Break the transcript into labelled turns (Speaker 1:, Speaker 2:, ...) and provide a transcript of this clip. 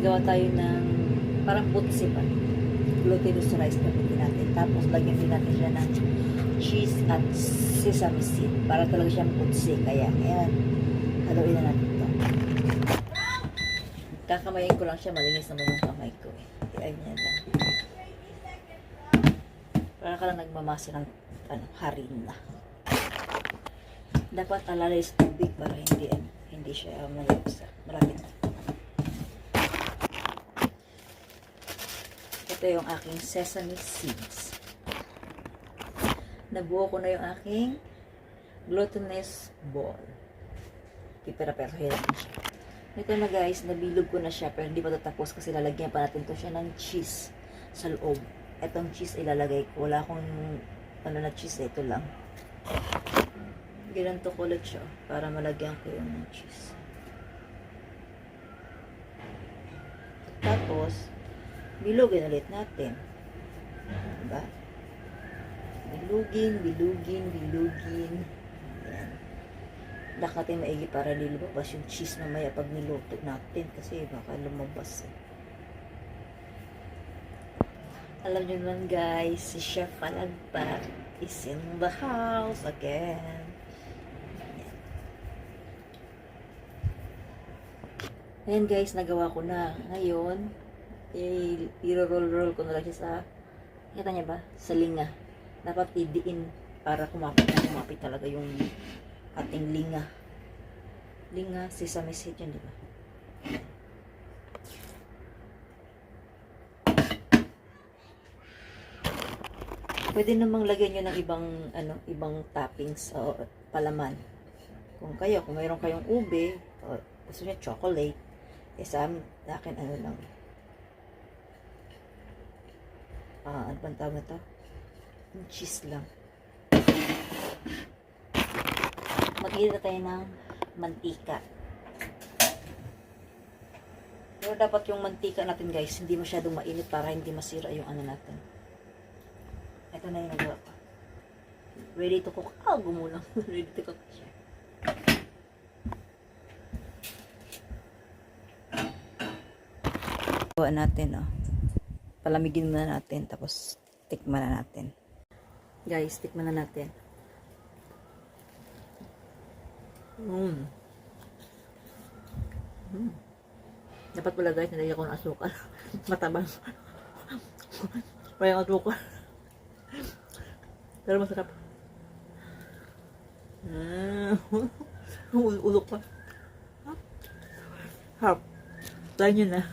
Speaker 1: gawa tayo ng parang putsi pa. Glutinous rice na pwede natin. Tapos, lagyan din natin siya ng cheese at sesame seed. Para talaga siyang putsi. Kaya, ayan. Haluin na natin ito. Kakamayin ko lang siya. Malinis naman yung kamay ko. Kaya, ayan lang. Para ka lang nagmamasa ng harina. Dapat alalay sa tubig para hindi siya malapit. Ito yung aking sesame seeds. Nabuo ko na yung aking glutinous ball. Pero hirap na siya. Ito na guys, nabilog ko na siya pero hindi pa tatapos kasi lalagyan pa natin to siya ng cheese sa loob. Itong cheese ilalagay ko. Wala akong na cheese. Ito lang. Ganito kulit siya para malagyan ko yung cheese. Tapos, bilugin ulit natin. Diba? Bilugin. Ayan. Dak natin maigi para lilabas yung cheese mamaya pag niluto natin kasi baka lumabas eh. Alam nyo naman guys, si Chef Palagpak is in the house again. Ayan guys, nagawa ko na. Ngayon, i-roll ko na lang siya sa, kita niya ba? Sa linga. Dapat idiin para kumapit talaga yung ating linga. Linga, sesame seed yun, di ba? Pwede namang lagyan nyo ng ibang toppings o palaman. Kung mayroon kayong ube, o gusto nyo chocolate, sa akin lang. Ano bang tawag na to? Cheese lang. Mag-iinit tayo ng mantika. Pero dapat yung mantika natin guys, hindi masyadong mainit para hindi masira yung natin. Ito na yung nagawa ko. Ready to cook. Gumulang. Ready to cook siya. Gawa natin, palamigin muna natin, tapos tikman na natin. Guys, tikman na natin. Dapat pala guys, nalagyan ko ng asukal. Matabang. Parang asukal. Pero masarap. Ulok pa. Harap. Try nyo na.